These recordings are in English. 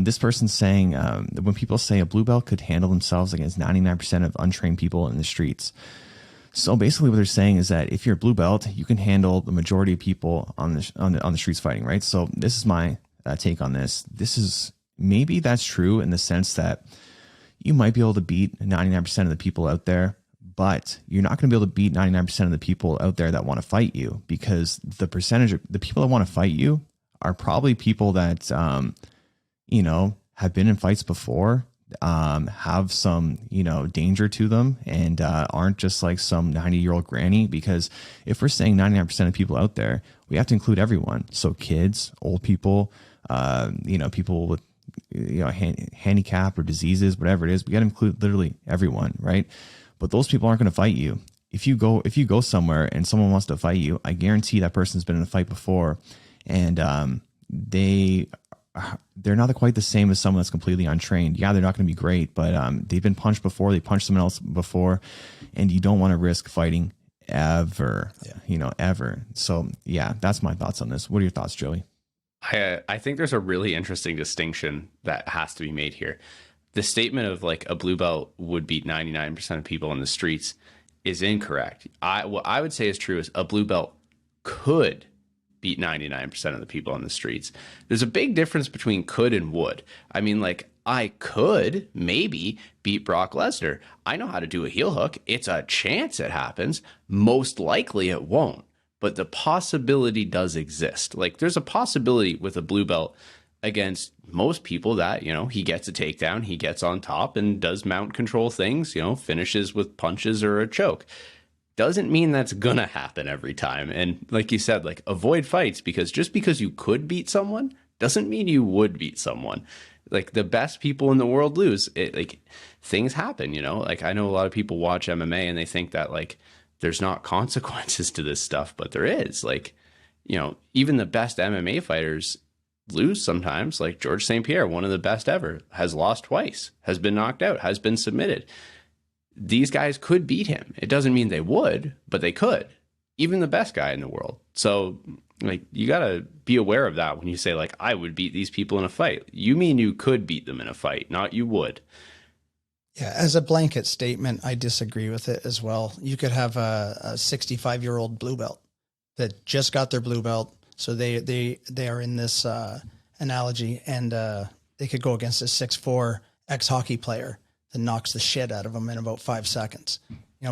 This person's saying when people say a blue belt could handle themselves against 99% of untrained people in the streets. So basically what they're saying is that if you're a blue belt, you can handle the majority of people on the streets fighting, right? So this is my take on this. Maybe that's true in the sense that you might be able to beat 99% of the people out there, but you're not going to be able to beat 99% of the people out there that want to fight you, because the percentage of the people that want to fight you are probably people that, have been in fights before, have some, danger to them, and aren't just like some 90-year-old granny. Because if we're saying 99% of people out there, we have to include everyone. So kids, old people, people with, handicap or diseases, whatever it is, we got to include literally everyone, right? But those people aren't going to fight you. If you go somewhere and someone wants to fight you, I guarantee that person's been in a fight before, and they're not quite the same as someone that's completely untrained. Yeah, they're not going to be great, but they've been punched before. They punched someone else before, and you don't want to risk fighting ever, ever. So yeah, that's my thoughts on this. What are your thoughts, Joey? I think there's a really interesting distinction that has to be made here. The statement of like a blue belt would beat 99% of people in the streets is incorrect. What I would say is true is a blue belt could beat 99% of the people in the streets. There's a big difference between could and would. I mean, like, I could maybe beat Brock Lesnar. I know how to do a heel hook. It's a chance it happens. Most likely it won't, but the possibility does exist. Like, there's a possibility with a blue belt against most people that, he gets a takedown, he gets on top and does mount control things, finishes with punches or a choke. Doesn't mean that's gonna happen every time. And like you said, like, avoid fights, because just because you could beat someone doesn't mean you would beat someone. Like, the best people in the world lose. Things happen, like, I know a lot of people watch MMA and they think that like there's not consequences to this stuff, but there is. Like, even the best MMA fighters lose sometimes. Like George St. Pierre, one of the best ever, has lost twice, has been knocked out, has been submitted. These guys could beat him. It doesn't mean they would, but they could. Even the best guy in the world. So, like, you got to be aware of that when you say, like, I would beat these people in a fight. You mean you could beat them in a fight, not you would. Yeah, as a blanket statement, I disagree with it as well. You could have a 65-year-old blue belt that just got their blue belt. So they are in this analogy, and they could go against a 6'4" ex-hockey player that knocks the shit out of him in about 5 seconds,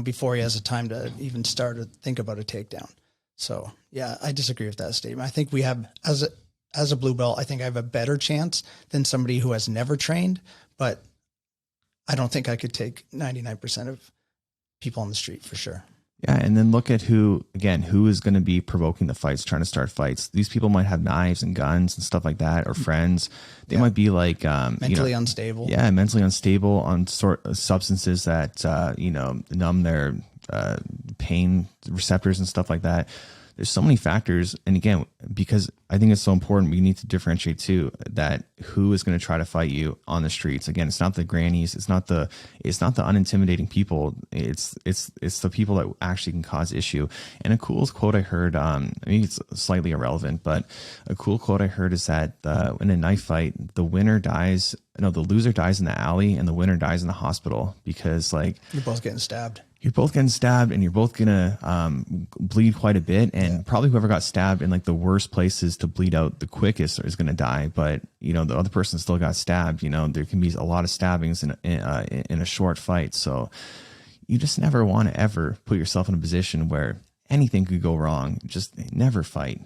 before he has a time to even start to think about a takedown. So yeah, I disagree with that statement. I think we have, as a blue belt, I think I have a better chance than somebody who has never trained, but I don't think I could take 99% of people on the street for sure. Yeah, and then look at who is going to be provoking the fights, trying to start fights. These people might have knives and guns and stuff like that, or friends. They might be like mentally unstable. Yeah, mentally unstable on substances that numb their pain receptors and stuff like that. There's so many factors, and again, because I think it's so important, we need to differentiate too, that who is going to try to fight you on the streets. Again, it's not the grannies, it's not the unintimidating people. It's the people that actually can cause issue. And a cool quote I heard, maybe it's slightly irrelevant, but a cool quote I heard is that in a knife fight, the loser dies in the alley and the winner dies in the hospital, because like you're both getting stabbed. You're both getting stabbed, and you're both gonna bleed quite a bit, and probably whoever got stabbed in like the worst places to bleed out the quickest is gonna die. But the other person still got stabbed. There can be a lot of stabbings in a short fight, so you just never want to ever put yourself in a position where anything could go wrong. Just never fight.